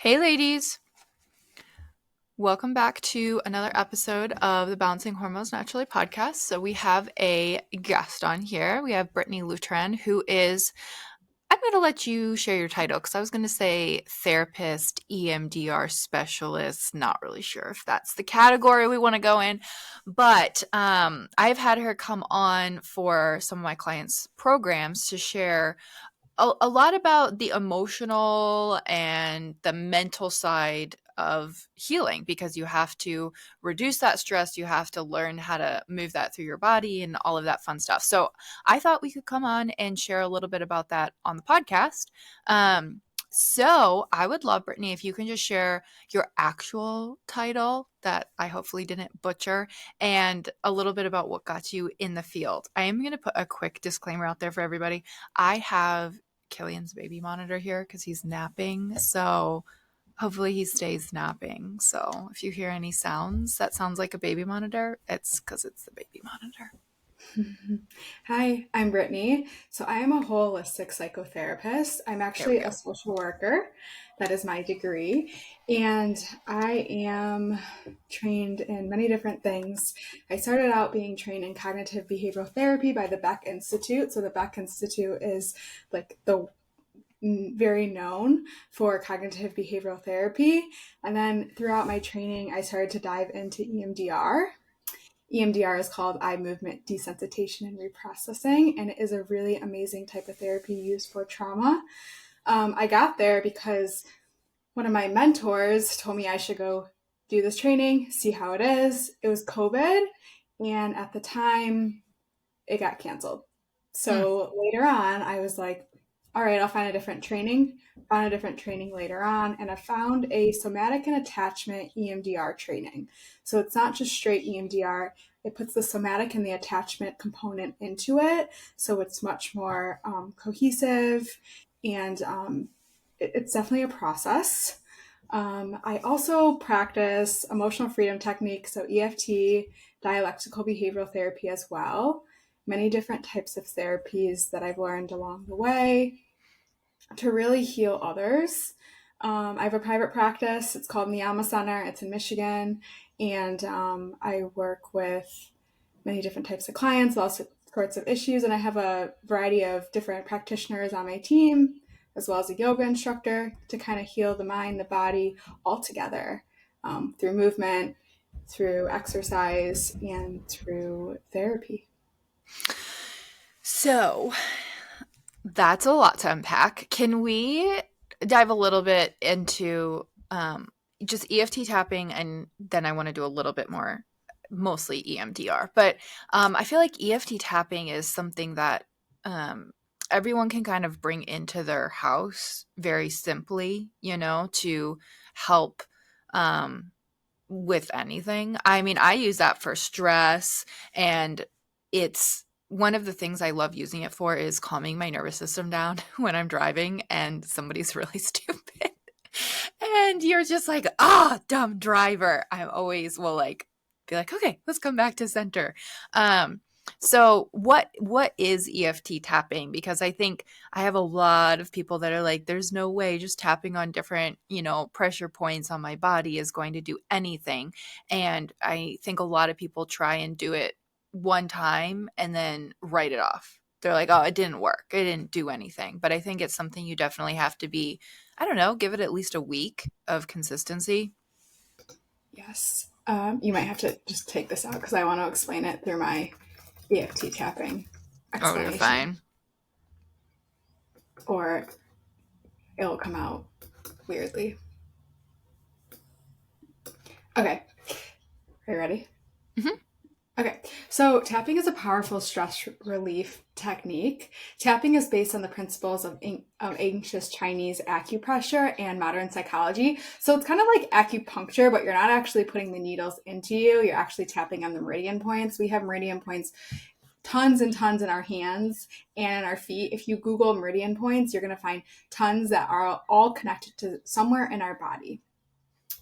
Hey ladies, welcome back to another episode of the Balancing Hormones Naturally podcast. So we have a guest on here. We have Brittany Lutren, who is, I'm going to let you share your title because I was going to say therapist, EMDR specialist. Not really sure if that's the category we want to go in, but I've had her come on for some of my clients' programs to share a lot about the emotional and the mental side of healing because you have to reduce that stress. You have to learn how to move that through your body and all of that fun stuff. So I thought we could come on and share a little bit about that on the podcast. So I would love, Brittany, if you can just share your actual title that I hopefully didn't butcher and a little bit about what got you in the field. I am going to put a quick disclaimer out there for everybody. I have Killian's baby monitor here because he's napping. So hopefully he stays napping. So if you hear any sounds that sounds like a baby monitor, it's because it's the baby monitor. Hi, I'm Brittany. So I am a holistic psychotherapist. I'm actually a social worker. That is my degree. And I am trained in many different things. I started out being trained in cognitive behavioral therapy by the Beck Institute. So the Beck Institute is like the very known for cognitive behavioral therapy. And then throughout my training, I started to dive into EMDR. EMDR is called eye movement desensitization and reprocessing, and it is a really amazing type of therapy used for trauma. I got there because one of my mentors told me I should go do this training, see how it is. It was COVID, and at the time, it got canceled. So later on, I was like, all right, I'll find a different training. Found a different training later on, and I found a somatic and attachment EMDR training. So it's not just straight EMDR. It puts the somatic and the attachment component into it. So it's much more cohesive, and it's definitely a process. I also practice emotional freedom techniques, so EFT, dialectical behavioral therapy as well. Many different types of therapies that I've learned along the way to really heal others. I have a private practice. It's called Niyama Center. It's in Michigan. And I work with many different types of clients, all sorts of issues. And I have a variety of different practitioners on my team, as well as a yoga instructor to kind of heal the mind, the body all together through movement, through exercise, and through therapy. So that's a lot to unpack. Can we dive a little bit into just EFT tapping, and then I want to do a little bit more, mostly EMDR. But I feel like EFT tapping is something that everyone can kind of bring into their house very simply, to help with anything. I mean, I use that for stress, and it's one of the things I love using it for is calming my nervous system down when I'm driving and somebody's really stupid. And you're just like, dumb driver. I always will be like, okay, let's come back to center. So what is EFT tapping? Because I think I have a lot of people that are like, there's no way just tapping on different, pressure points on my body is going to do anything. And I think a lot of people try and do it one time and then write it off. They're like, oh, it didn't work. It didn't do anything. But I think it's something you definitely have to be, I don't know, give it at least a week of consistency. Yes. You might have to just take this out because I want to explain it through my EFT tapping explanation. Oh, you're fine. Or it'll come out weirdly. Okay. Are you ready? Mm-hmm. Okay, so tapping is a powerful stress relief technique. Tapping is based on the principles of ancient Chinese acupressure and modern psychology. So it's kind of like acupuncture, but you're not actually putting the needles into you. You're actually tapping on the meridian points. We have meridian points tons and tons in our hands and in our feet. If you Google meridian points, you're going to find tons that are all connected to somewhere in our body.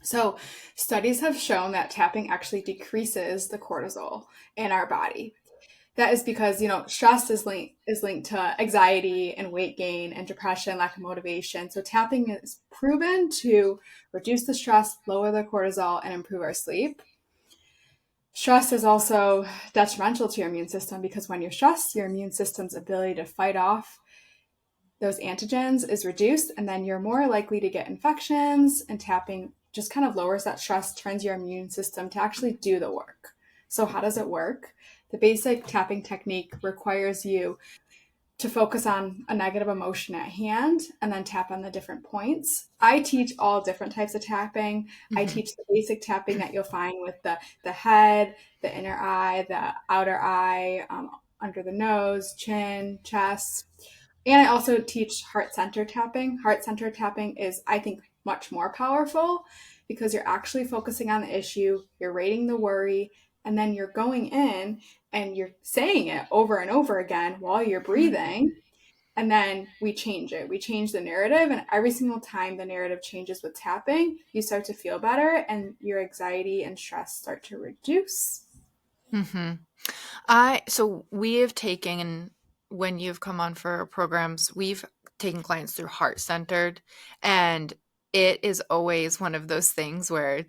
So studies have shown that tapping actually decreases the cortisol in our body. That is because, stress is linked to anxiety and weight gain and depression, lack of motivation. So tapping is proven to reduce the stress, lower the cortisol, and improve our sleep. Stress is also detrimental to your immune system because when you're stressed, your immune system's ability to fight off those antigens is reduced, and then you're more likely to get infections, and tapping just kind of lowers that stress, turns your immune system to actually do the work. So how does it work? The basic tapping technique requires you to focus on a negative emotion at hand and then tap on the different points. I teach all different types of tapping. I Mm-hmm. teach the basic tapping that you'll find with the head, the inner eye, the outer eye, under the nose, chin, chest. And I also teach heart center tapping. Heart center tapping is, I think, much more powerful because you're actually focusing on the issue, you're rating the worry, and then you're going in and you're saying it over and over again while you're breathing. And then we change it. We change the narrative. And every single time the narrative changes with tapping, you start to feel better and your anxiety and stress start to reduce. Mm-hmm. So we have taken, when you've come on for programs, we've taken clients through heart centered, and it is always one of those things where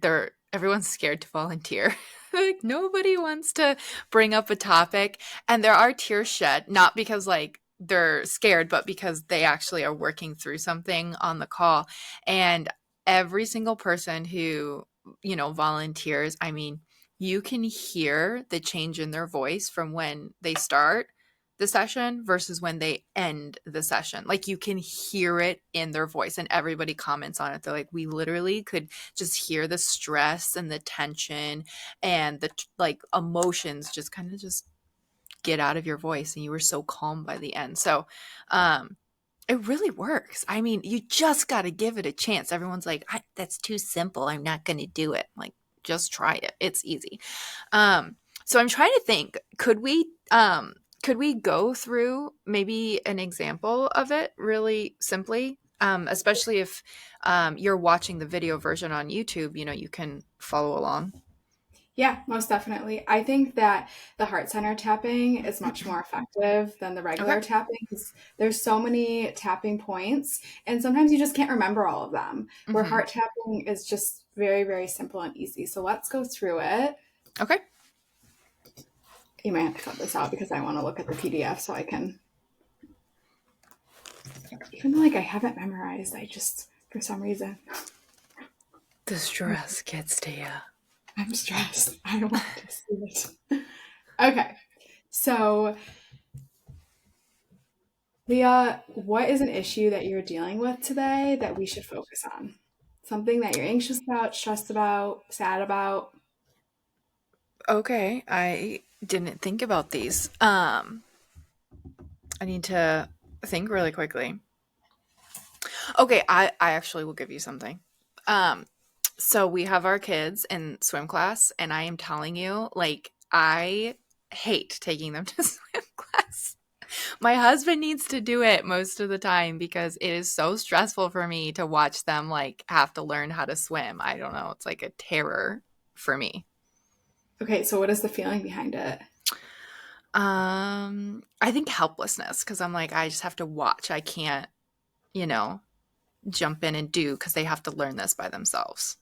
everyone's scared to volunteer. Like nobody wants to bring up a topic, and there are tears shed, not because like they're scared, but because they actually are working through something on the call. And every single person who, volunteers, I mean, you can hear the change in their voice from when they start the session versus when they end the session. Like you can hear it in their voice, and everybody comments on it. They're like, we literally could just hear the stress and the tension and the like emotions just kind of just get out of your voice, and you were so calm by the end. So, it really works. I mean, you just got to give it a chance. Everyone's like, that's too simple. I'm not going to do it. Like, just try it. It's easy. So I'm trying to think, could we go through maybe an example of it really simply? Especially if you're watching the video version on YouTube, you can follow along. Yeah, most definitely. I think that the heart center tapping is much more effective than the Okay. regular tapping because there's so many tapping points, and sometimes you just can't remember all of them. Where Hmm. heart tapping is just very, very simple and easy. So let's go through it. Okay. You might have to cut this out because I want to look at the PDF so I can, even though like I haven't memorized, I just, for some reason, The stress gets to you. I'm stressed. I don't want to see it. Okay, so Leah, what is an issue that you're dealing with today that we should focus on? Something that you're anxious about, stressed about, sad about? Okay, I didn't think about these. I need to think really quickly. Okay, I actually will give you something. Um, so we have our kids in swim class, and I am telling you, like, I hate taking them to swim class. My husband needs to do it most of the time because it is so stressful for me to watch them like have to learn how to swim. I don't know, it's like a terror for me. Okay, so what is the feeling behind it? I think helplessness because I'm like I just have to watch. I can't, you know, jump in and do because they have to learn this by themselves.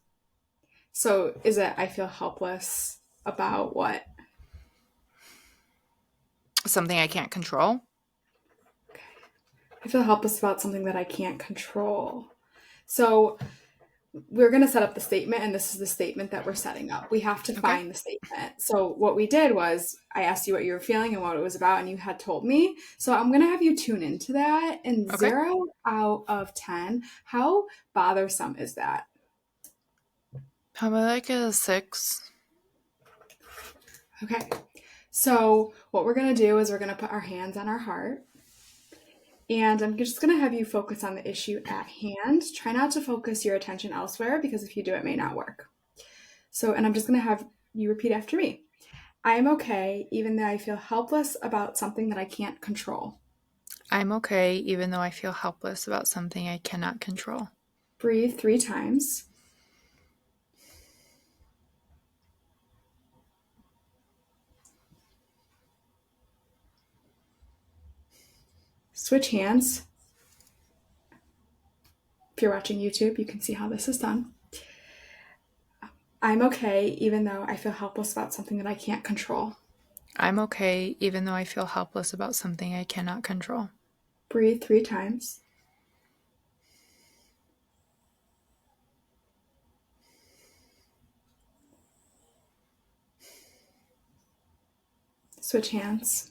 So is it I feel helpless about what? Something I can't control. Okay. I feel helpless about something that I can't control. So we're going to set up the statement, and this is the statement that we're setting up. We have to Okay. find the statement. So what we did was I asked you what you were feeling and what it was about, and you had told me. So I'm going to have you tune into that, and Okay. 0 out of 10, how bothersome is that? How about like a 6? Okay. So what we're going to do is we're going to put our hands on our heart. And I'm just going to have you focus on the issue at hand. Try not to focus your attention elsewhere because if you do, it may not work. So, and I'm just going to have you repeat after me. I am okay, even though I feel helpless about something that I can't control. I'm okay, even though I feel helpless about something I cannot control. Breathe 3 times. Switch hands. If you're watching YouTube, you can see how this is done. I'm okay even though I feel helpless about something that I can't control. I'm okay even though I feel helpless about something I cannot control. Breathe 3 times. Switch hands.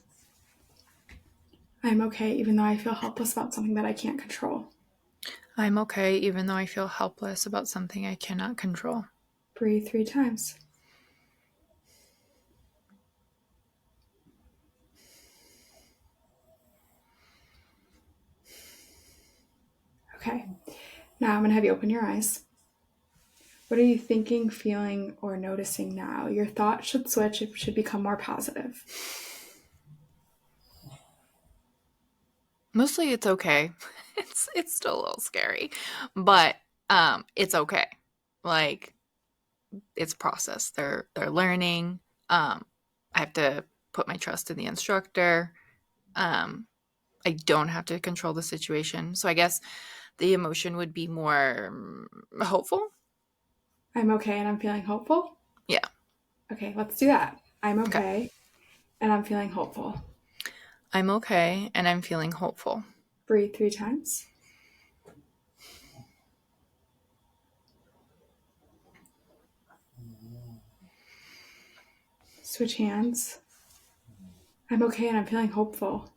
I'm okay even though I feel helpless about something that I can't control. I'm okay even though I feel helpless about something I cannot control. Breathe 3 times. Okay, now I'm going to have you open your eyes. What are you thinking, feeling, or noticing now? Your thought should switch. It should become more positive. Mostly it's okay. It's still a little scary, but it's okay. Like, it's process. They're learning. I have to put my trust in the instructor. I don't have to control the situation. So I guess the emotion would be more hopeful. I'm okay and I'm feeling hopeful. Yeah. Okay, let's do that. I'm Okay. okay and I'm feeling hopeful. I'm okay and I'm feeling hopeful. Breathe 3 times. Switch hands. I'm okay and I'm feeling hopeful.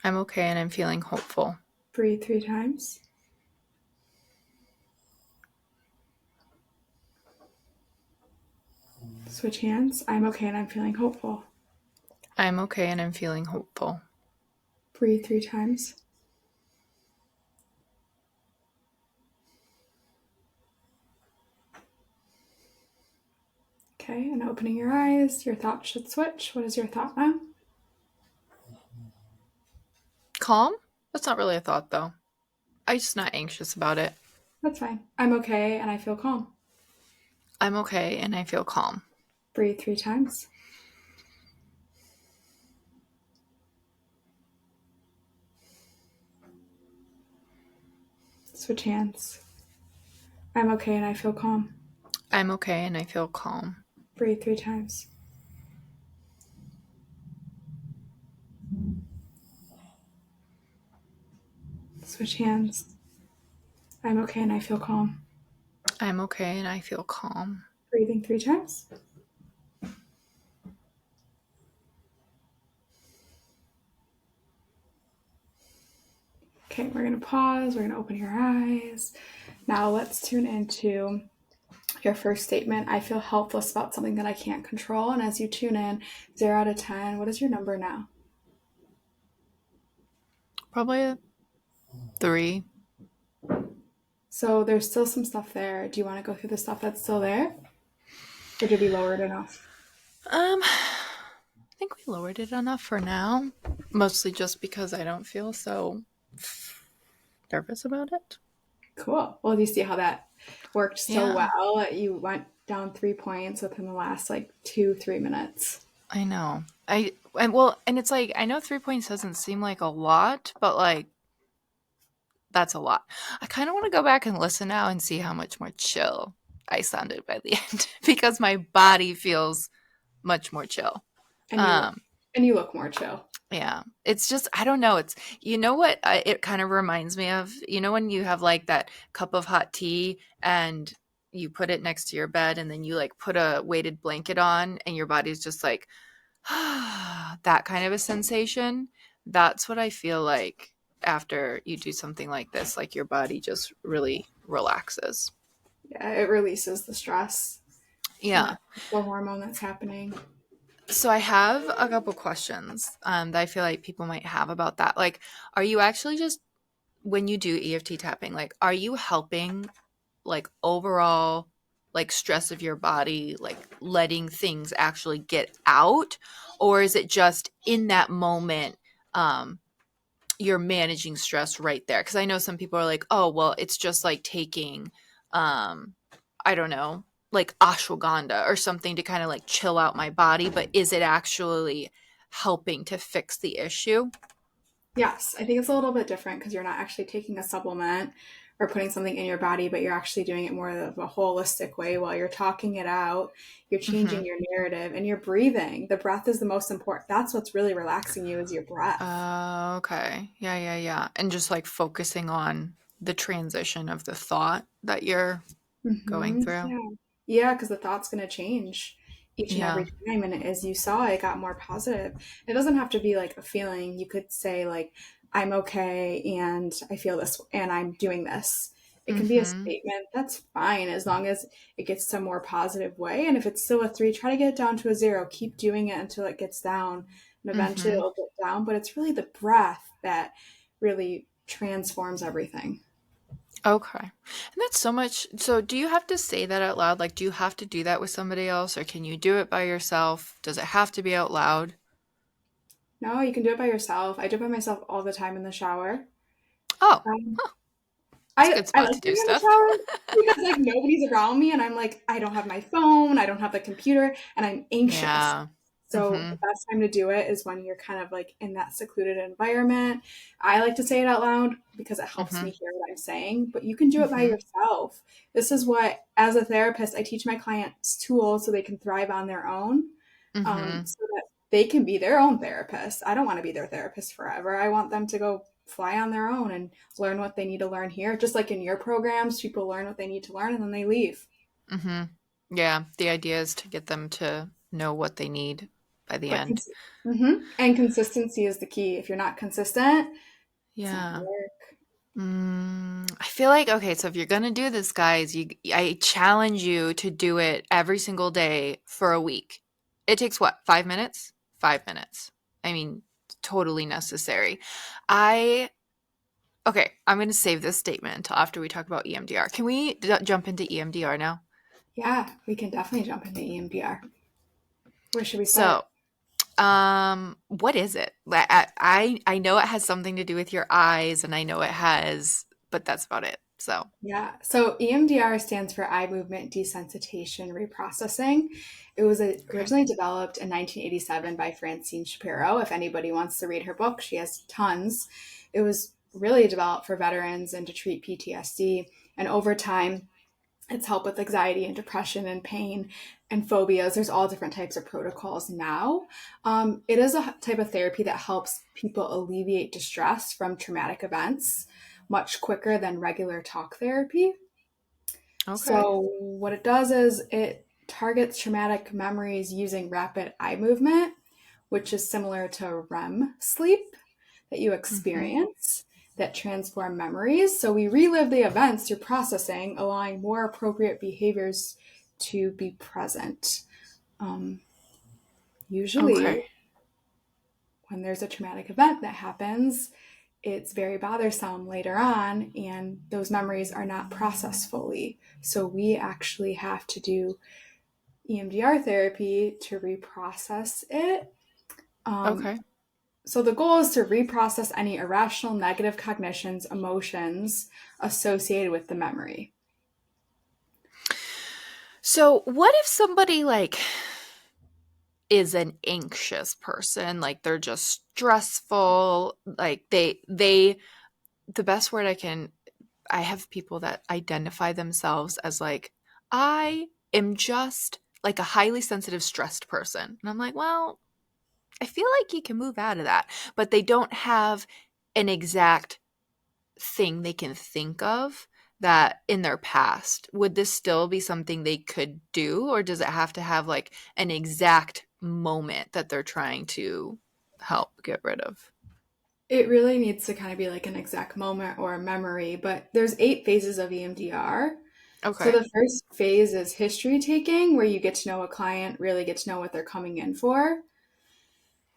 I'm okay and I'm feeling hopeful. Breathe 3 times. Switch hands. I'm okay and I'm feeling hopeful. I'm okay and I'm feeling hopeful. Breathe 3 times. Okay, and opening your eyes, your thought should switch. What is your thought now? Calm? That's not really a thought, though. I'm just not anxious about it. That's fine. I'm okay and I feel calm. I'm okay and I feel calm. Breathe 3 times. Switch hands. I'm okay and I feel calm. I'm okay and I feel calm. Breathe 3 times. Switch hands. I'm okay and I feel calm. I'm okay and I feel calm. Breathing 3 times. Okay, we're going to pause. We're going to open your eyes. Now let's tune into your first statement. I feel helpless about something that I can't control. And as you tune in, 0 out of 10, what is your number now? Probably a 3. So there's still some stuff there. Do you want to go through the stuff that's still there? Or did we lower it enough? I think we lowered it enough for now. Mostly just because I don't feel so nervous about it. Cool. Well, do you see how that worked so Yeah. well? You went down 3 points within the last 2-3 minutes. I know. And it's like, I know 3 points doesn't seem like a lot, but like, that's a lot. I kind of want to go back and listen now and see how much more chill I sounded by the end because my body feels much more chill. And Um, you look more chill. yeah, it's just, I don't know. It's, you know what it kind of reminds me of? You know, when you have like that cup of hot tea and you put it next to your bed and then you like put a weighted blanket on and your body's just like, that kind of a sensation. That's what I feel like after you do something like this, like your body just really relaxes. Yeah, it releases the stress and Yeah. that hormone that's happening. So I have a couple questions that I feel like people might have about that. Like, are you actually just, when you do EFT tapping, like, are you helping like overall like stress of your body, like letting things actually get out? Or is it just in that moment, you're managing stress right there? Because I know some people are like, oh, well, it's just like taking, I don't know, like ashwagandha or something to kind of like chill out my body. But is it actually helping to fix the issue? Yes, I think it's a little bit different because you're not actually taking a supplement or putting something in your body, but you're actually doing it more of a holistic way while you're talking it out. You're Mm-hmm. changing your narrative and you're breathing. The breath is the most important. That's what's really relaxing you is your breath. Okay. Yeah, yeah, yeah. And just like focusing on the transition of the thought that you're going through. Yeah. Yeah, because the thought's going to change each and Yeah. every time. And as you saw, it got more positive. It doesn't have to be like a feeling. You could say, like, I'm okay and I feel this and I'm doing this. It can be a Mm-hmm. statement. That's fine as long as it gets to a more positive way. And if it's still a three, try to get it down to a zero. Keep doing it until it gets down. And eventually Mm-hmm. it'll get down. But it's really the breath that really transforms everything. Okay. And that's so much. So, do you have to say that out loud? Like, do you have to do that with somebody else, or can you do it by yourself? Does it have to be out loud? No, you can do it by yourself. I do it by myself all the time in the shower. Oh, Um, huh. It's a I good I spot like to do doing it in the stuff. shower because like nobody's around me and I'm like I don't have my phone, I don't have the computer, and I'm anxious. Yeah. So Mm-hmm. the best time to do it is when you're kind of like in that secluded environment. I like to say it out loud because it helps Mm-hmm. me hear what I'm saying, but you can do it by Mm-hmm. yourself. This is what, as a therapist, I teach my clients tools so they can thrive on their own, Mm-hmm. so that they can be their own therapist. I don't want to be their therapist forever. I want them to go fly on their own and learn what they need to learn here. Just like in your programs, people learn what they need to learn and then they leave. Mm-hmm. Yeah. The idea is to get them to know what they need by the But end. and consistency is the key. If you're not consistent, it's not gonna Yeah. work. I feel like, okay, so if you're gonna do this, guys, I challenge you to do it every single day for a week. It takes what, 5 minutes? 5 minutes. I mean, totally necessary. I, okay, I'm gonna save this statement until after we talk about EMDR. Can we jump into EMDR now? Yeah, we can definitely jump into EMDR. Where should we start? So, what is it? I know it has something to do with your eyes, and I know it has, but that's about it. So, Yeah, so EMDR stands for eye movement desensitization reprocessing. It was okay. originally developed in 1987 by Francine Shapiro. If anybody wants to read her book, she has tons. It was really developed for veterans and to treat PTSD. And over time, it's helped with anxiety and depression and pain and phobias. There's all different types of protocols now. It is a type of therapy that helps people alleviate distress from traumatic events much quicker than regular talk therapy. Okay. So, what it does is it targets traumatic memories using rapid eye movement, which is similar to REM sleep that you Mm-hmm. experience that transform memories. So, we relive the events through processing, allowing more appropriate behaviors to be present. Um, Usually, Okay. when there's a traumatic event that happens, it's very bothersome later on, and those memories are not processed fully. So, we actually have to do EMDR therapy to reprocess it. Um, Okay. so, the goal is to reprocess any irrational negative cognitions, emotions associated with the memory. So, what if somebody like is an anxious person, like they're just stressful, like they the best word I have people that identify themselves as like I am just like a highly sensitive stressed person. And I'm like, well, I feel like you can move out of that, but they don't have an exact thing they can think of that in their past. Would this still be something they could do, or does it have to have like an exact moment that they're trying to help get rid of? It really needs to kind of be like an exact moment or a memory, but there's 8 phases of EMDR. So Okay. the first phase is history taking, where you get to know a client, really get to know what they're coming in for.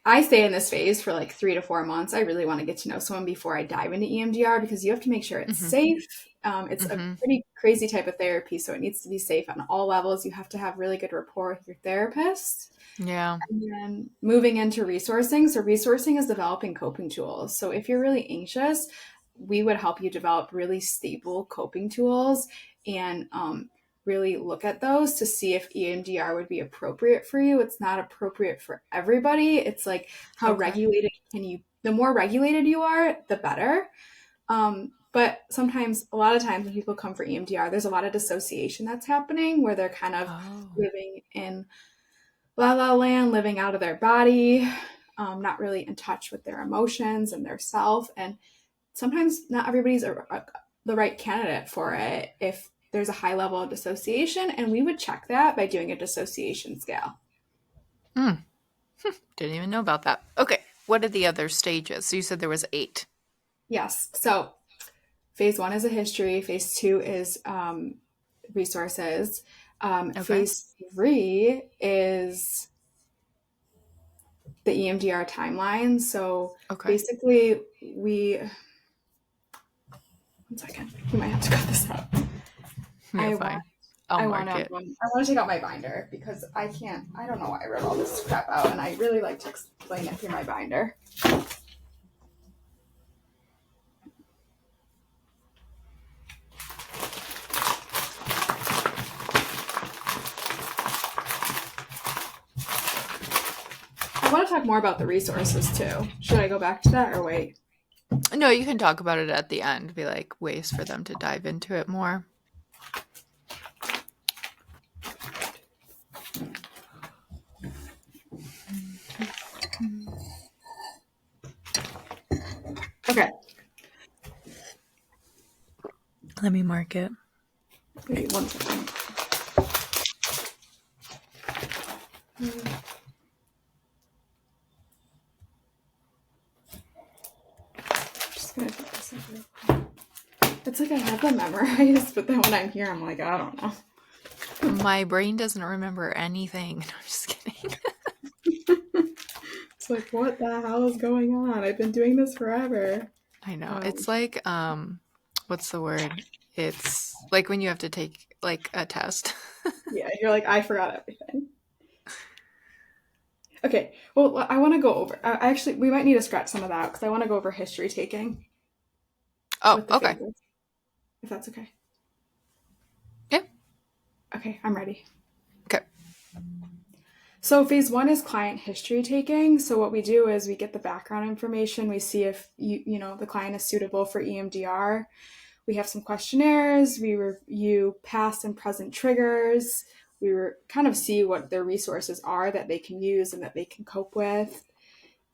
I stay in this phase for like 3 to 4 months. I really want to get to know someone before I dive into EMDR because you have to make sure it's Mm-hmm. safe. It's a Mm-hmm. pretty crazy type of therapy, so it needs to be safe on all levels. You have to have really good rapport with your therapist. Yeah. And then moving into resourcing. So, resourcing is developing coping tools. So, if you're really anxious, we would help you develop really stable coping tools and really look at those to see if EMDR would be appropriate for you. It's not appropriate for everybody. It's like, how Okay. regulated can you the more regulated you are, the better. But sometimes, a lot of times when people come for EMDR, there's a lot of dissociation that's happening where they're kind of living in la la land, living out of their body, not really in touch with their emotions and their self. And sometimes not everybody's the right candidate for it if there's a high level of dissociation. And we would check that by doing a dissociation scale. Didn't even know about that. Okay. What are the other stages? So you said there was 8. Yes. So phase 1 is a history. Phase 2 is resources. Phase 3 is the EMDR timeline. So basically one second, you might have to cut this out. You're fine. I'll mark it. I want to take out my binder because I don't know why I wrote all this crap out, and I really like to explain it through my binder. I want to talk more about the resources too. Should I go back to that or wait? No, you can talk about it at the end. Be like ways for them to dive into it more. Okay. Let me mark it. Wait 1 second. Just gonna take this over. It's like I have them memorized, but then when I'm here, I'm like, I don't know. My brain doesn't remember anything. No, I'm just kidding. It's like, what the hell is going on? I've been doing this forever. I know. It's like, what's the word? It's like when you have to take like a test. Yeah, you're like, I forgot everything. Okay, well, I want to go over. Actually, we might need to scratch some of that because I want to go over history taking. Oh, okay. Phases, if that's okay. Yeah. Okay, I'm ready. Okay. So phase 1 is client history taking. So what we do is we get the background information. We see if the client is suitable for EMDR. We have some questionnaires. We review past and present triggers. We kind of see what their resources are that they can use and that they can cope with.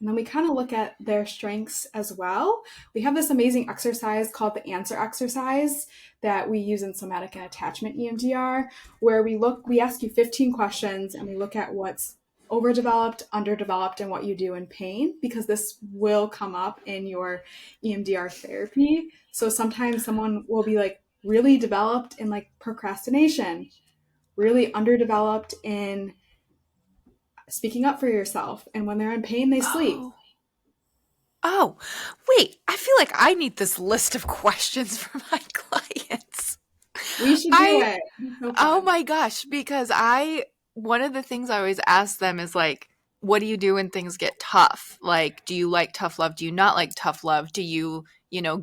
And then we kind of look at their strengths as well. We have this amazing exercise called the answer exercise that we use in somatic and attachment EMDR, where we ask you 15 questions and we look at what's overdeveloped, underdeveloped, and what you do in pain, because this will come up in your EMDR therapy. So sometimes someone will be like really developed in like procrastination, really underdeveloped in speaking up for yourself, and when they're in pain, they sleep. Oh, wait, I feel like I need this list of questions for my clients. We should do it. Oh my gosh, because one of the things I always ask them is like, what do you do when things get tough? Like, do you like tough love? Do you not like tough love? Do you,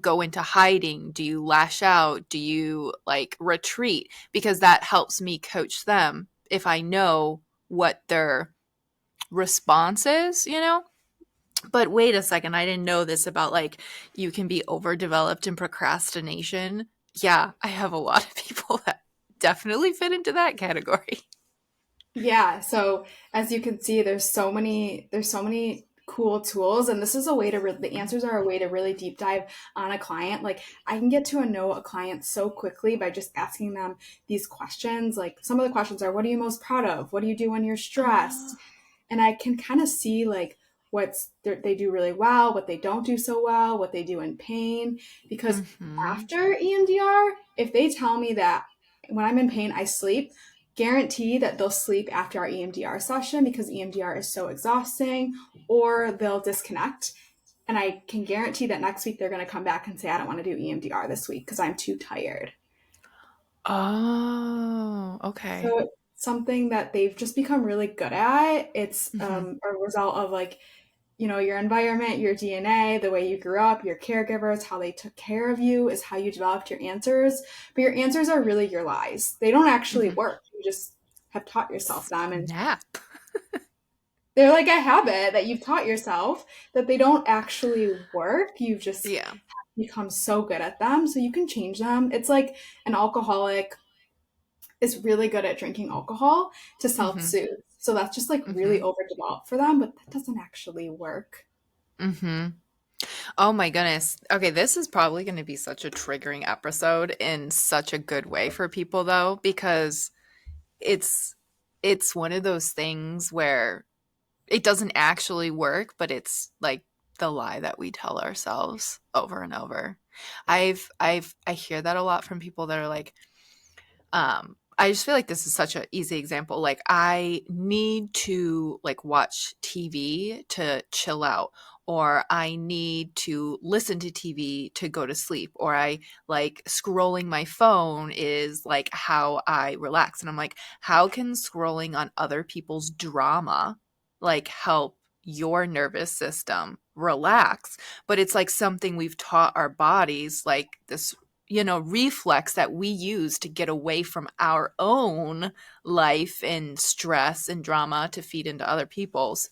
go into hiding? Do you lash out? Do you like retreat? Because that helps me coach them if I know what their response is, But wait a second, I didn't know this about like you can be overdeveloped in procrastination. Yeah, I have a lot of people that definitely fit into that category. Yeah, so as you can see, there's so many cool tools, and this is a way to the answers are a way to really deep dive on a client. Like I can get to know a client so quickly by just asking them these questions. Like some of the questions are, what are you most proud of? What do you do when you're stressed? And I can kind of see like they do really well, what they don't do so well, what they do in pain. Because after EMDR, if they tell me that when I'm in pain, I sleep, guarantee that they'll sleep after our EMDR session because EMDR is so exhausting, or they'll disconnect. And I can guarantee that next week they're going to come back and say, I don't want to do EMDR this week because I'm too tired. Oh, okay. So it's something that they've just become really good at. It's a result of like, your environment, your DNA, the way you grew up, your caregivers, how they took care of you is how you developed your answers. But your answers are really your lies. They don't actually work. You just have taught yourself them. And they're like a habit that you've taught yourself that they don't actually work. You've just Yeah. become so good at them, so you can change them. It's like an alcoholic is really good at drinking alcohol to Mm-hmm. self-soothe. So that's just like really Mm-hmm. overdeveloped for them, but that doesn't actually work. Mm-hmm. Oh my goodness. Okay, this is probably going to be such a triggering episode in such a good way for people though, because it's it's one of those things where it doesn't actually work, but it's like the lie that we tell ourselves over and over. I hear that a lot from people that are like, I just feel like this is such an easy example. Like I need to like watch TV to chill out, or I need to listen to TV to go to sleep, or I like scrolling my phone is like how I relax. And I'm like, how can scrolling on other people's drama like help your nervous system relax? But it's like something we've taught our bodies, like this reflex that we use to get away from our own life and stress and drama to feed into other people's,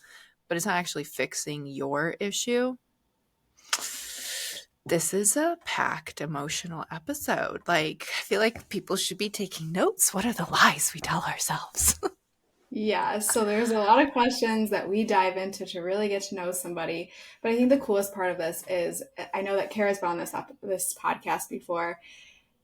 but it's not actually fixing your issue. This is a packed emotional episode. Like, I feel like people should be taking notes. What are the lies we tell ourselves? Yeah, so there's a lot of questions that we dive into to really get to know somebody. But I think the coolest part of this is I know that Kara's been on this podcast before.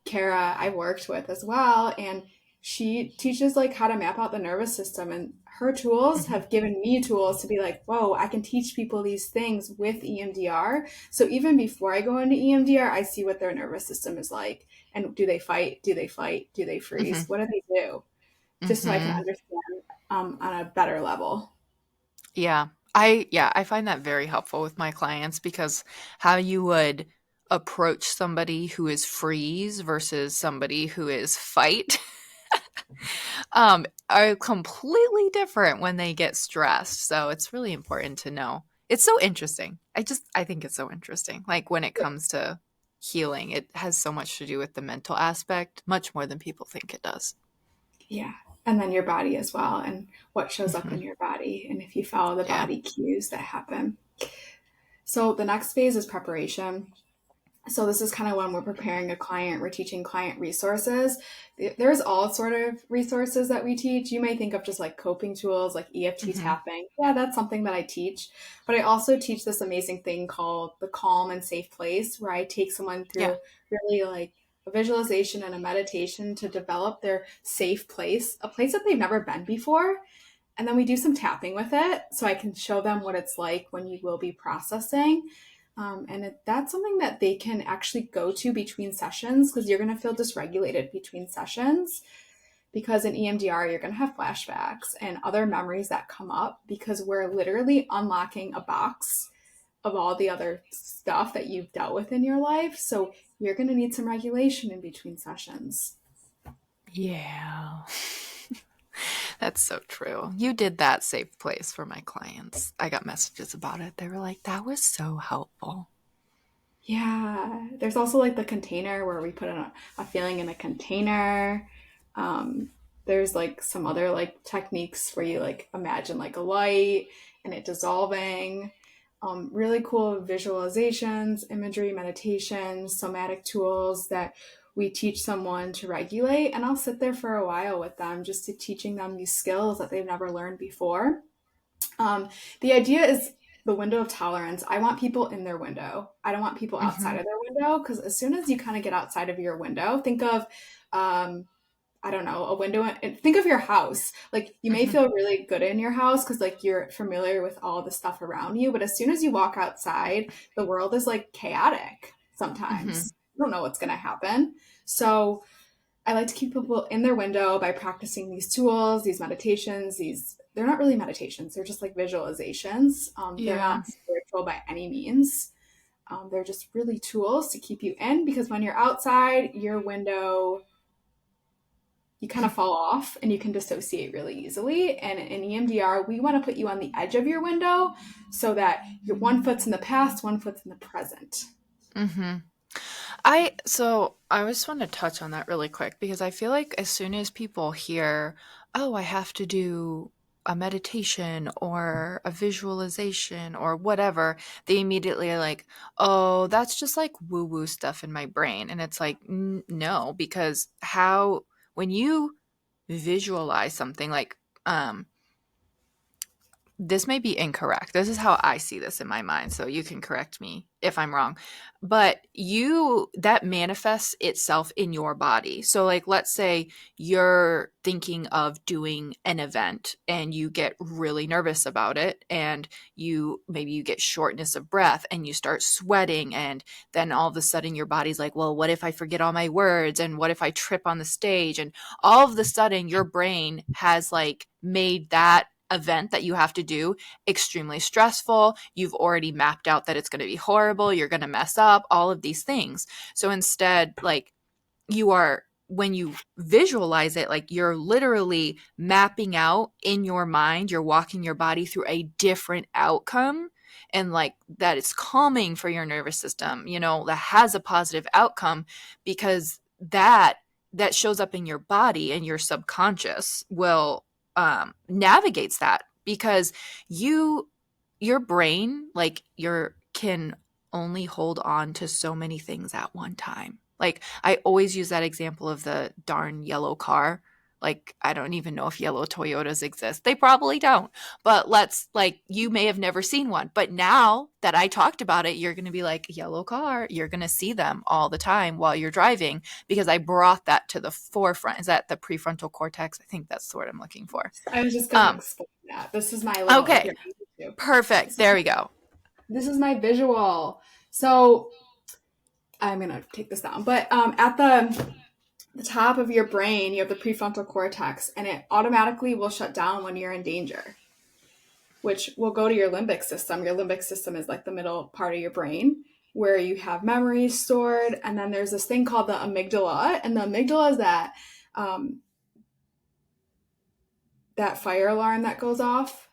Kara I worked with as well, and she teaches like how to map out the nervous system, and her tools Mhm. have given me tools to be like, whoa, I can teach people these things with EMDR. So even before I go into EMDR, I see what their nervous system is like, and do they fight? Do they flight? Do they freeze? Mhm. What do they do? Just so I can Mhm. understand on a better level. Yeah. I find that very helpful with my clients because how you would approach somebody who is freeze versus somebody who is fight are completely different when they get stressed. So it's really important to know. It's so interesting. I think it's so interesting. Like when it comes to healing, it has so much to do with the mental aspect, much more than people think it does. Yeah. And then your body as well, and what shows up in Hmm. your body, and if you follow the Yeah. body cues that happen. So the next phase is preparation. So this is kind of when we're preparing a client, we're teaching client resources. There's all sort of resources that we teach. You may think of just like coping tools like EFT Hmm. tapping. Yeah, that's something that I teach. But I also teach this amazing thing called the calm and safe place, where I take someone Yeah. through really like a visualization and a meditation to develop their safe place, a place that they've never been before. And then we do some tapping with it so I can show them what it's like when you will be processing. That's something that they can actually go to between sessions because you're going to feel dysregulated between sessions. Because in EMDR, you're going to have flashbacks and other memories that come up because we're literally unlocking a box of all the other stuff that you've dealt with in your life. So you're going to need some regulation in between sessions. Yeah. That's so true. You did that safe place for my clients. I got messages about it. They were like, that was so helpful. Yeah, there's also like the container where we put a feeling in a container. Um, there's like some other like techniques where you like imagine like a light and it dissolving. Really cool visualizations, imagery, meditations, somatic tools that we teach someone to regulate. And I'll sit there for a while with them just to teaching them these skills that they've never learned before. Um, the idea is the window of tolerance. I want people in their window. I don't want people outside Hmm. of their window because as soon as you kind of get outside of your window, think of, I don't know, a window. Think of your house. Like you may Hmm. feel really good in your house because like you're familiar with all the stuff around you, but as soon as you walk outside, the world is like chaotic Hmm. sometimes. You don't know what's going to happen. So I like to keep people in their window by practicing these tools, these meditations, these they're not really meditations, they're just like visualizations. They're Yeah. not spiritual by any means. They're just really tools to keep you in because when you're outside your window, you kind of fall off and you can dissociate really easily. And in EMDR, we want to put you on the edge of your window so that your one foot's in the past, one foot's in the present. Hmm. I just want to touch on that really quick because I feel like as soon as people hear, oh, I have to do a meditation or a visualization or whatever, they immediately are like, oh, that's just like woo woo stuff in my brain. And it's like, no, because when you visualize something like, this may be incorrect. This is how I see this in my mind. So you can correct me if I'm wrong. But that manifests itself in your body. So, like, let's say you're thinking of doing an event and you get really nervous about it, and maybe you get shortness of breath and you start sweating. And then all of a sudden your body's like, well, what if I forget all my words? And what if I trip on the stage? And all of a sudden your brain has like made that event that you have to do extremely stressful. You've already mapped out that it's going to be horrible. You're going to mess up, all of these things. So instead, like, when you visualize it, like, you're literally mapping out in your mind, you're walking your body through a different outcome, and like that it's calming for your nervous system, that has a positive outcome, because that shows up in your body, and your subconscious will navigates that, because your brain, like, can only hold on to so many things at one time. Like, I always use that example of the darn yellow car. Like, I don't even know if yellow Toyotas exist. They probably don't. But you may have never seen one. But now that I talked about it, you're going to be like, yellow car. You're going to see them all the time while you're driving, because I brought that to the forefront. Is that the prefrontal cortex? I think that's the word I'm looking for. I was just going to explain that. This is my little, if Okay, you're able to. perfect. There we go. This is my visual. So I'm going to take this down. But at the top of your brain, you have the prefrontal cortex, and it automatically will shut down when you're in danger, which will go to your limbic system. Your limbic system is like the middle part of your brain where you have memories stored. And then there's this thing called the amygdala. And the amygdala is that fire alarm that goes off.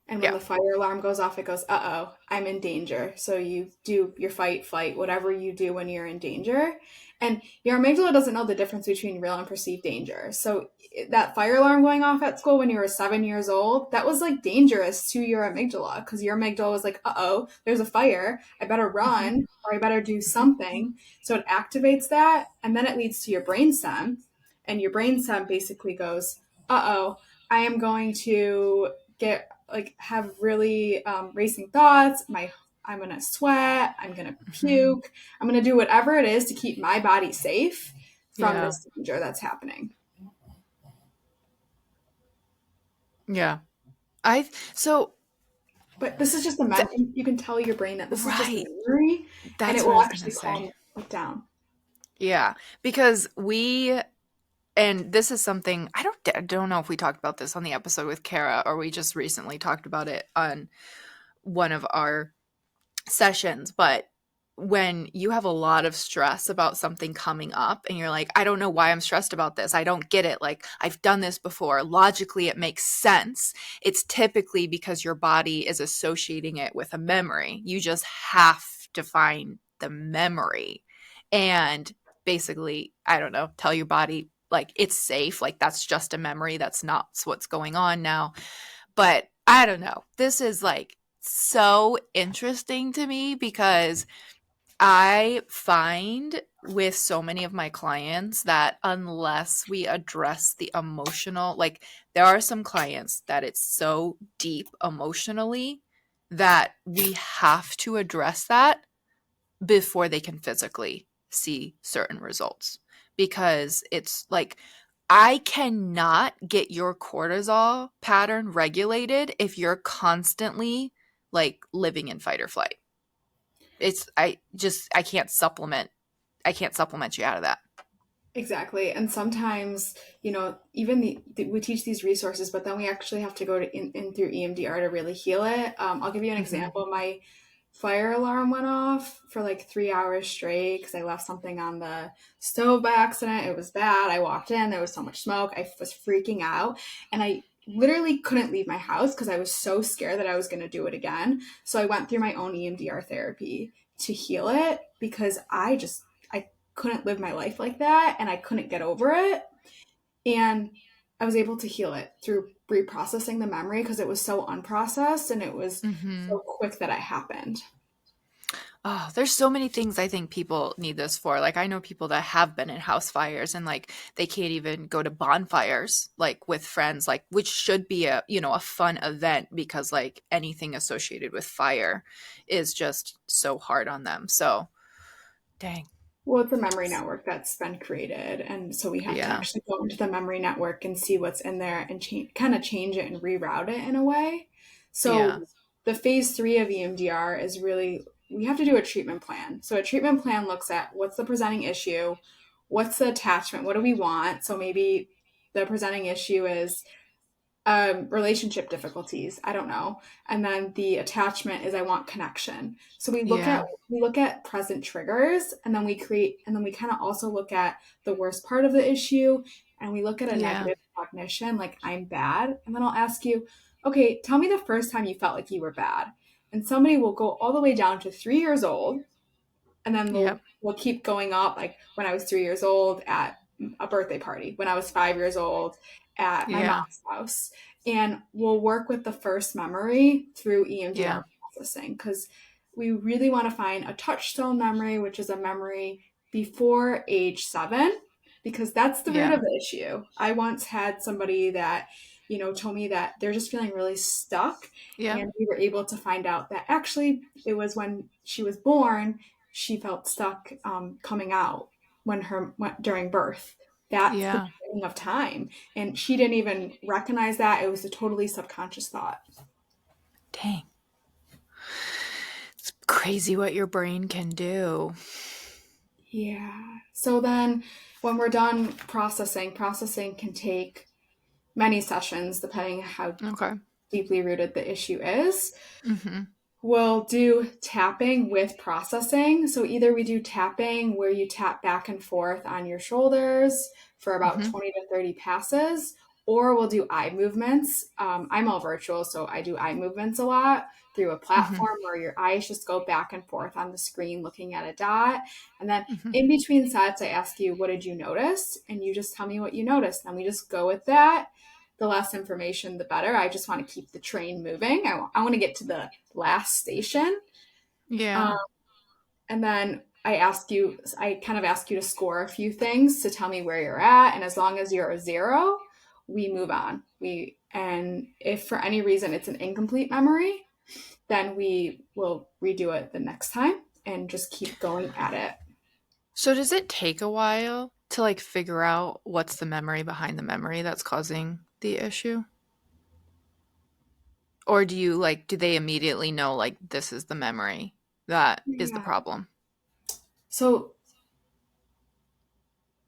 And when Yeah. the fire alarm goes off, it goes, uh-oh, I'm in danger. So you do your fight, flight, whatever you do when you're in danger. And your amygdala doesn't know the difference between real and perceived danger. So that fire alarm going off at school when you were 7 years old, that was like dangerous to your amygdala, because your amygdala was like, uh-oh, there's a fire. I better Mm-hmm. run, or I better do Mm-hmm. something. So it activates that, and then it leads to your brainstem. And your brainstem basically goes, uh-oh, I am going to have really racing thoughts. I'm gonna sweat. I'm gonna Mm-hmm. puke. I'm gonna do whatever it is to keep my body safe from Yeah. this danger that's happening. Yeah. I so But this is just a th- you can tell your brain that this is just a right. memory, and it That's what I will was gonna actually say. calm it down. Yeah, because and this is something I don't know if we talked about this on the episode with Kara, or we just recently talked about it on one of our sessions, but when you have a lot of stress about something coming up and you're like, I don't know why I'm stressed about this. I don't get it. Like, I've done this before. Logically, it makes sense. It's typically because your body is associating it with a memory. You just have to find the memory and basically, I don't know, tell your body, like, it's safe. Like, that's just a memory. That's not what's going on now. But I don't know. This is like so interesting to me, because I find with so many of my clients that unless we address the emotional, like, there are some clients that it's so deep emotionally that we have to address that before they can physically see certain results. Because it's like, I cannot get your cortisol pattern regulated if you're constantly like living in fight or flight. I can't supplement you out of that. Exactly. And sometimes, even we teach these resources, but then we actually have to go in through EMDR to really heal it. I'll give you an Mm-hmm. example. My fire alarm went off for like 3 hours straight because I left something on the stove by accident. It was bad. I walked in, there was so much smoke. I was freaking out, and I literally couldn't leave my house because I was so scared that I was going to do it again. So I went through my own EMDR therapy to heal it, because I couldn't live my life like that, and I couldn't get over it. And I was able to heal it through reprocessing the memory because it was so unprocessed and it was Mm-hmm. so quick that it happened. Oh, there's so many things I think people need this for. Like I know people that have been in house fires and like they can't even go to bonfires like with friends, like which should be a, a fun event because like anything associated with fire is just so hard on them. So, dang. Well, it's a memory network that's been created. And so we have to Yeah. actually go into the memory network and see what's in there and kind of change it and reroute it in a way. Yeah. So the phase 3 of EMDR is really, we have to do a treatment plan. So a treatment plan looks at what's the presenting issue, what's the attachment, what do we want? So maybe the presenting issue is relationship difficulties, I don't know, and then the attachment is I want connection. So Yeah. we look at present triggers, and then we create, and then we kind of also look at the worst part of the issue, and we look at a Yeah. negative cognition like I'm bad, and then I'll ask you, okay, tell me the first time you felt like you were bad. And somebody will go all the way down to 3 years old, and then Yep. we'll keep going up, like when I was 3 years old at a birthday party, when I was 5 years old at my Yeah. mom's house. And we'll work with the first memory through Yeah. EMDR processing because we really want to find a touchstone memory, which is a memory before age 7, because that's the root Yeah. of the issue. I once had somebody that, told me that they're just feeling really stuck. Yep. And we were able to find out that actually it was when she was born, she felt stuck coming out during birth. That's the Yeah. beginning of time, and she didn't even recognize that. It was a totally subconscious thought. Dang. It's crazy what your brain can do. Yeah. So then, when we're done processing can take many sessions depending how Okay. deeply rooted the issue is. Mm-hmm. We'll do tapping with processing. So either we do tapping where you tap back and forth on your shoulders for about Mm-hmm. 20 to 30 passes, or we'll do eye movements. I'm all virtual, so I do eye movements a lot through a Mm-hmm. platform where your eyes just go back and forth on the screen looking at a dot. And then Mm-hmm. in between sets, I ask you, what did you notice? And you just tell me what you noticed. And we just go with that. The less information, the better. I just want to keep the train moving. I want to get to the last station. Um, Yeah. and then I kind of ask you to score a few things to tell me where you're at. And as long as you're a 0, we move on. And if for any reason it's an incomplete memory, then we will redo it the next time and just keep going at it. So does it take a while to like figure out what's the memory behind the memory that's causing the issue? Or do they immediately know like this is the memory that is the Yeah. problem? So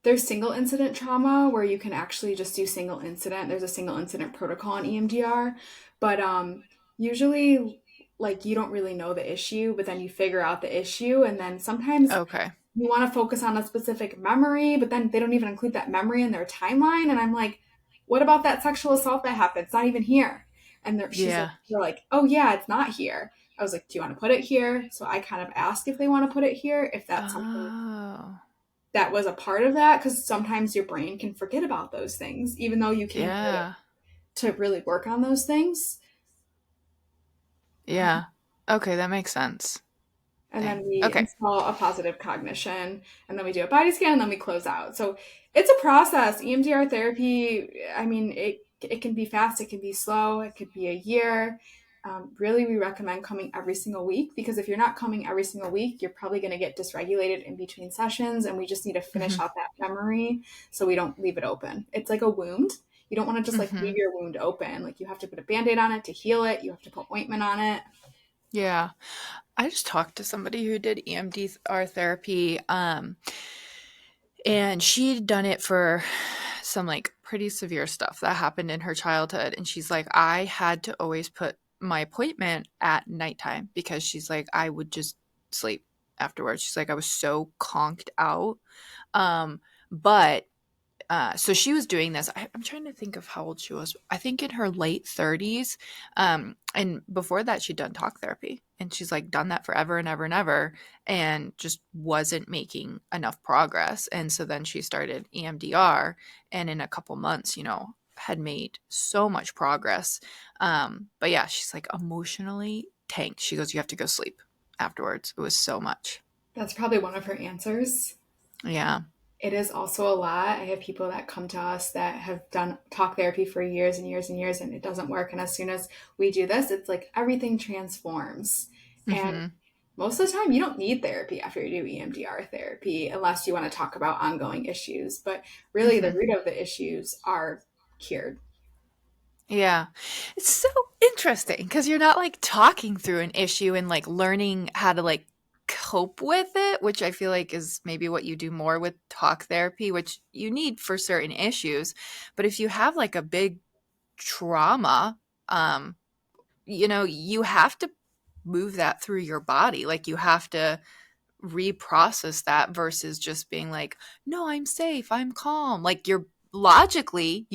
there's single incident trauma where you can actually just do single incident. There's a single incident protocol in EMDR, but usually like you don't really know the issue, but then you figure out the issue, and then sometimes Okay. you want to focus on a specific memory, but then they don't even include that memory in their timeline, and I'm like, what about that sexual assault that happened? It's not even here. And Yeah. they're like, oh yeah, it's not here. I was like, do you want to put it here? So I kind of ask if they want to put it here, if that's something Oh. that was a part of that, because sometimes your brain can forget about those things even though you came through it Yeah. to really work on those things. Yeah. Okay, that makes sense. And Dang. then we Okay. install a positive cognition, and then we do a body scan, and then we close out. So it's a process. EMDR therapy, I mean, it can be fast, it can be slow, it could be a year. Really, we recommend coming every single week, because if you're not coming every single week, you're probably going to get dysregulated in between sessions, and we just need to finish Mm-hmm. out that memory so we don't leave it open. It's like a wound. You don't want to just like Mm-hmm. leave your wound open. Like you have to put a band-aid on it to heal it. You have to put ointment on it. Yeah. I just talked to somebody who did EMDR therapy, and she'd done it for some like pretty severe stuff that happened in her childhood. And she's like, I had to always put my appointment at nighttime because she's like, I would just sleep afterwards. She's like, I was so conked out. But so she was doing this. I'm trying to think of how old she was. I think in her late 30s. And before that, she'd done talk therapy. And she's like done that forever and ever and ever and just wasn't making enough progress. And so then she started EMDR. And in a couple months, had made so much progress. But yeah, she's like emotionally tanked. She goes, you have to go sleep afterwards. It was so much. That's probably one of her answers. Yeah. It is also a lot. I have people that come to us that have done talk therapy for years and years and years, and it doesn't work. And as soon as we do this, it's like everything transforms. And Mm-hmm. most of the time, you don't need therapy after you do EMDR therapy unless you want to talk about ongoing issues. But really, the Mm-hmm. root of the issues are cured. Yeah. It's so interesting because you're not like talking through an issue and like learning how to like cope with it, which I feel like is maybe what you do more with talk therapy, which you need for certain issues. But if you have like a big trauma, um, you have to move that through your body. Like you have to reprocess that versus just being like, no, I'm safe, I'm calm. Like you're logically,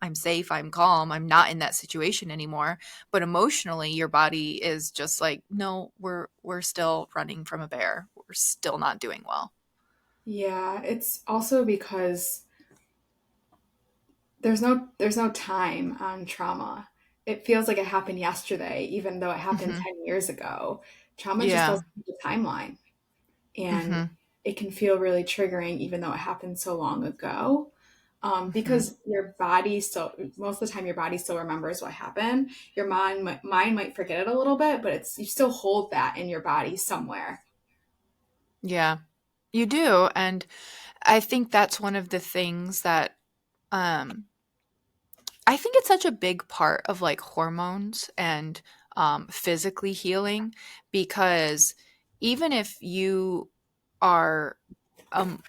I'm safe, I'm calm, I'm not in that situation anymore. But emotionally, your body is just like, no, we're still running from a bear. We're still not doing well. Yeah, it's also because there's no time on trauma. It feels like it happened yesterday, even though it happened Hmm. 10 years ago. Trauma just Yeah. doesn't have a timeline. And Hmm. it can feel really triggering, even though it happened so long ago. Hmm. Because your body still, most of the time, your body still remembers what happened. Your mind might forget it a little bit, but it's you still hold that in your body somewhere. Yeah, you do. And I think that's one of the things that um I think it's such a big part of like hormones and physically healing because even if you are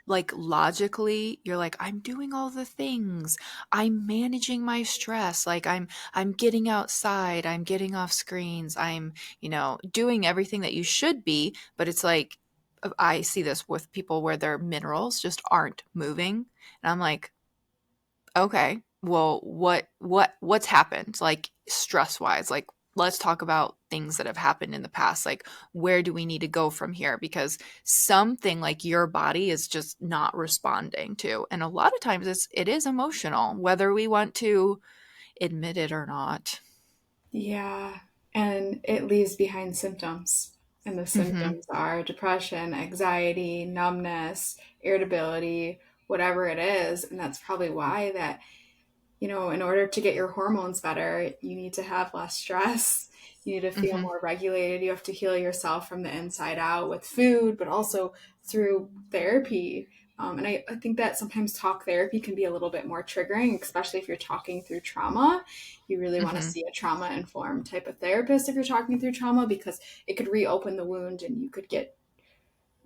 like logically you're like I'm doing all the things, I'm managing my stress, like I'm getting outside, I'm getting off screens, I'm doing everything that you should be, but it's like I see this with people where their minerals just aren't moving, and I'm like, okay, well, what's happened? Like stress wise, like let's talk about things that have happened in the past. Like where do we need to go from here? Because something like your body is just not responding to. And a lot of times it is emotional, whether we want to admit it or not. Yeah, and it leaves behind symptoms. And the Mhm. symptoms are depression, anxiety, numbness, irritability, whatever it is. And that's probably why that, in order to get your hormones better, you need to have less stress. You need to feel Mhm. more regulated. You have to heal yourself from the inside out with food, but also through therapy. And I think that sometimes talk therapy can be a little bit more triggering, especially if you're talking through trauma. You really want to Mhm. see a trauma informed type of therapist if you're talking through trauma because it could reopen the wound and you could get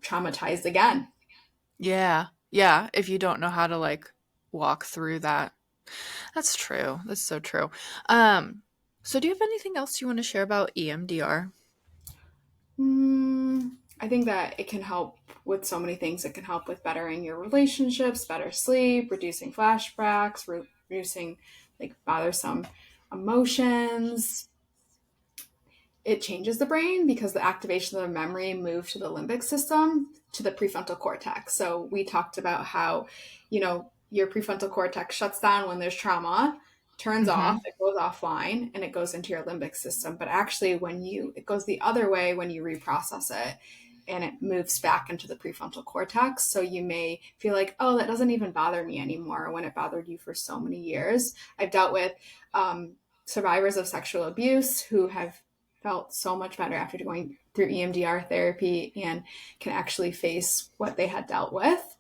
traumatized again. Yeah. Yeah, if you don't know how to like walk through that. That's true. That's so true. Um so do you have anything else you want to share about EMDR? I think that it can help with so many things. It can help with bettering your relationships, better sleep, reducing flashbacks, reducing like bothersome emotions. It changes the brain because the activation of the memory moved to the limbic system to the prefrontal cortex. So we talked about how, your prefrontal cortex shuts down when there's trauma, turns off, Mhm. it goes offline, and it goes into your limbic system. But actually, it goes the other way when you reprocess it and it moves back into the prefrontal cortex. So you may feel like, oh, that doesn't even bother me anymore when it bothered you for so many years. I've dealt with survivors of sexual abuse who have felt so much better after going through EMDR therapy and can actually face what they had dealt with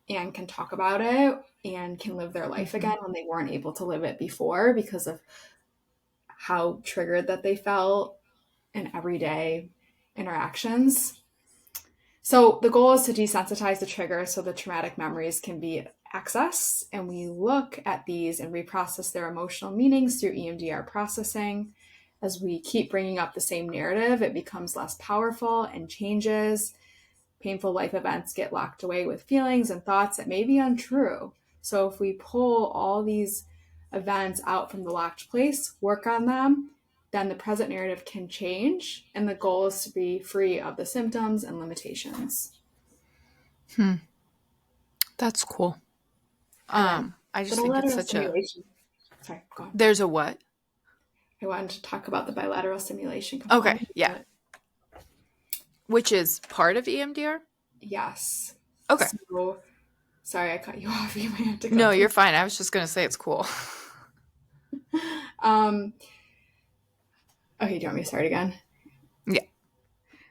and can talk about it and can live their life Mhm. again when they weren't able to live it before because of how triggered that they felt in everyday interactions. So the goal is to desensitize the trigger so the traumatic memories can be accessed. And we look at these and reprocess their emotional meanings through EMDR processing. As we keep bringing up the same narrative, it becomes less powerful and changes. Painful life events get locked away with feelings and thoughts that may be untrue. So if we pull all these events out from the locked place, work on them, then the present narrative can change. And the goal is to be free of the symptoms and limitations. Hmm. That's cool. And then I just little think it's letter of such a stimulation. Sorry, go on. There's a what? I wanted to talk about the bilateral stimulation Okay, component. yeah. Which is part of EMDR? Yes. Okay. So, sorry, I cut you off. You might have to go No, through. you're fine. I was just going to say it's cool. Um, okay, do you want me to start again? Yeah.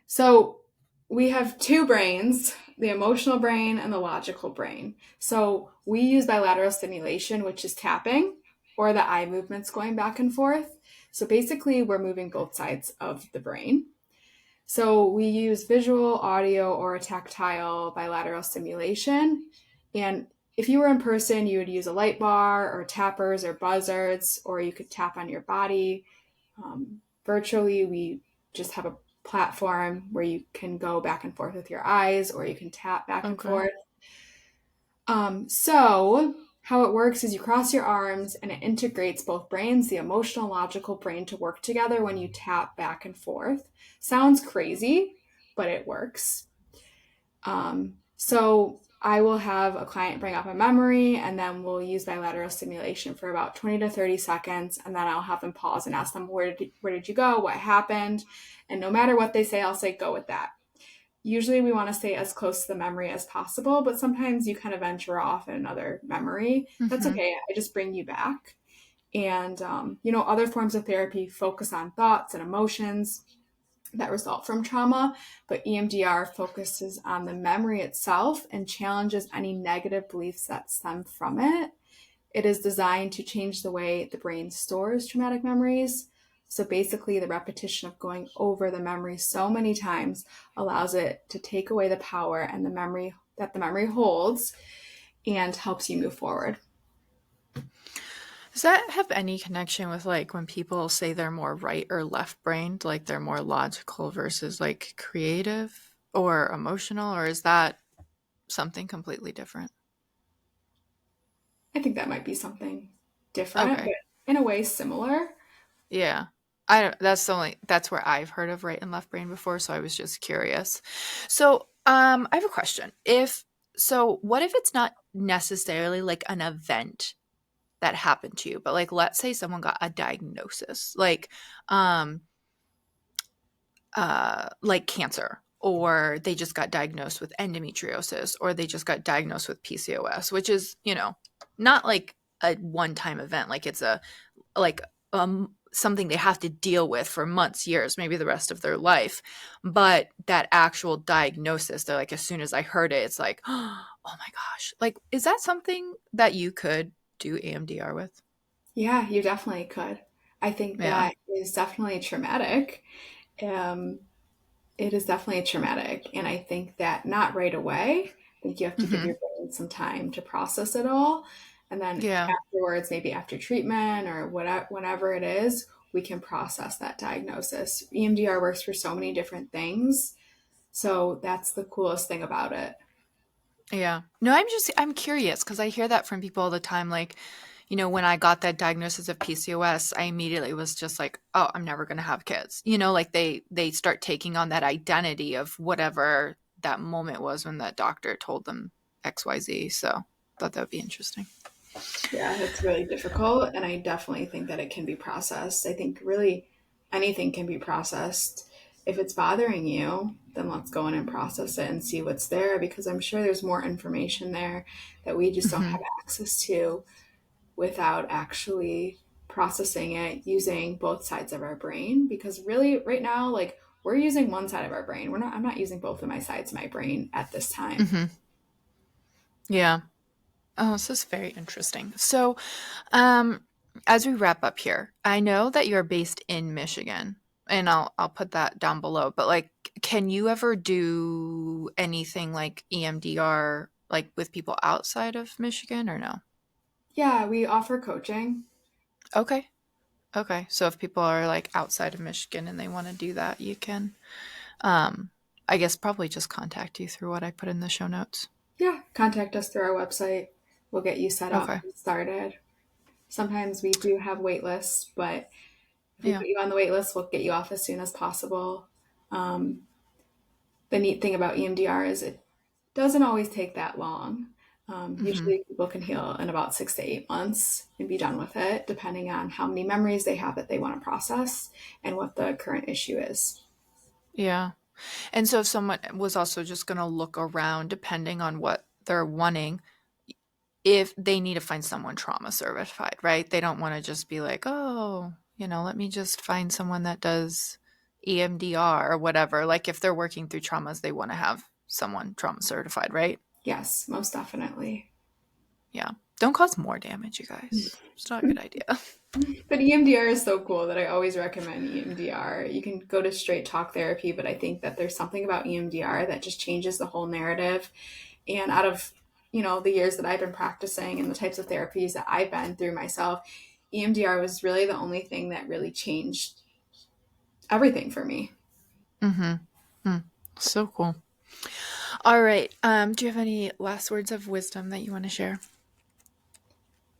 So we have two brains, the emotional brain and the logical brain. So we use bilateral stimulation, which is tapping or the eye movements going back and forth. So basically, we're moving both sides of the brain. So we use visual, audio, or tactile bilateral stimulation. And if you were in person, you would use a light bar or tappers or buzzards, or you could tap on your body. Virtually, we just have a platform where you can go back and forth with your eyes, or you can tap back and Okay. forth. So how it works is you cross your arms and it integrates both brains, the emotional and logical brain, to work together when you tap back and forth. Sounds crazy, but it works. So I will have a client bring up a memory and then we'll use bilateral stimulation for about 20 to 30 seconds. And then I'll have them pause and ask them, where did you go? What happened? And no matter what they say, I'll say, go with that. Usually we want to stay as close to the memory as possible, but sometimes you kind of venture off in another memory. That's Mm-hmm. okay. I just bring you back. And, other forms of therapy focus on thoughts and emotions that result from trauma, but EMDR focuses on the memory itself and challenges any negative beliefs that stem from it. It is designed to change the way the brain stores traumatic memories. So basically, the repetition of going over the memory so many times allows it to take away the power and the memory that the memory holds and helps you move forward. Does that have any connection with like when people say they're more right or left brained, like they're more logical versus like creative or emotional, or is that something completely different? I think that might be something different, Okay. but in a way similar. Yeah. I don't, that's where I've heard of right and left brain before, so I was just curious. So, I have a question. What if it's not necessarily like an event that happened to you, but let's say someone got a diagnosis, um like cancer, or they just got diagnosed with endometriosis, or they just got diagnosed with PCOS, which is, not like a one-time event. Like it's a like something they have to deal with for months, years, maybe the rest of their life. But that actual diagnosis, they're like, as soon as I heard it, it's like, oh my gosh. Like, is that something that you could do EMDR with? Yeah, you definitely could. I think Yeah. that is definitely traumatic. Um, it is definitely traumatic. And I think that not right away. I think you have to give Hmm. your brain some time to process it all. And then Yeah. afterwards, maybe after treatment or whatever, whenever it is, we can process that diagnosis. EMDR works for so many different things. So that's the coolest thing about it. Yeah. No, I'm curious because I hear that from people all the time. Like, when I got that diagnosis of PCOS, I immediately was just like, oh, I'm never going to have kids. Like they start taking on that identity of whatever that moment was when that doctor told them XYZ. So I thought that would be interesting. Yeah, it's really difficult. And I definitely think that it can be processed. I think really anything can be processed. If it's bothering you, then let's go in and process it and see what's there because I'm sure there's more information there that we just don't Hmm. have access to without actually processing it using both sides of our brain. Because really, right now, like we're using one side of our brain. I'm not using both of my sides of my brain at this time. Hmm. Yeah. Oh, this is very interesting. So, um, as we wrap up here, I know that you're based in Michigan, and I'll put that down below. But can you ever do anything like EMDR like with people outside of Michigan or no? Yeah, we offer coaching. Okay. Okay. So if people are like outside of Michigan and they want to do that, you can um I guess probably just contact you through what I put in the show notes. Yeah, contact us through our website. We'll get you set up Okay. and started. Sometimes we do have wait lists, but if we Yeah. put you on the wait list, we'll get you off as soon as possible. Um, the neat thing about EMDR is it doesn't always take that long. Mm-hmm. Usually people can heal in about 6 to 8 months and be done with it, depending on how many memories they have that they want to process and what the current issue is. Yeah. And so if someone was also just going to look around, depending on what they're wanting, if they need to find someone trauma certified, right? They don't want to just be like, oh, let me just find someone that does EMDR or whatever. Like if they're working through traumas, they want to have someone trauma certified, right? Yes, most definitely. Yeah. Don't cause more damage, you guys. It's not a good idea. But EMDR is so cool that I always recommend EMDR. You can go to straight talk therapy, but I think that there's something about EMDR that just changes the whole narrative. And out of, the years that I've been practicing and the types of therapies that I've been through myself, EMDR was really the only thing that really changed everything for me. Mm-hmm. Mm. So cool. All right. Do you have any last words of wisdom that you want to share?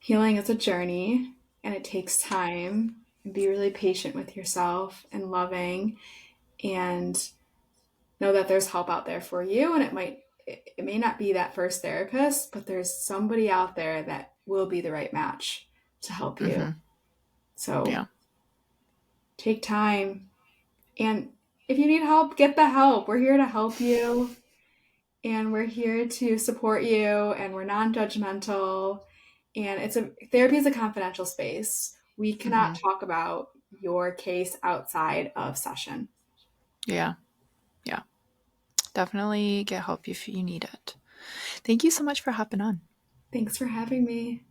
Healing is a journey and it takes time. And be really patient with yourself and loving, and know that there's help out there for you. And it may not be that first therapist, but there's somebody out there that will be the right match to help you. Mm-hmm. So Yeah. take time, and if you need help, get the help. We're here to help you, and we're here to support you, and we're non-judgmental. And therapy is a confidential space. We cannot Mm-hmm. talk about your case outside of session. Yeah. Yeah. Definitely get help if you need it. Thank you so much for hopping on. Thanks for having me.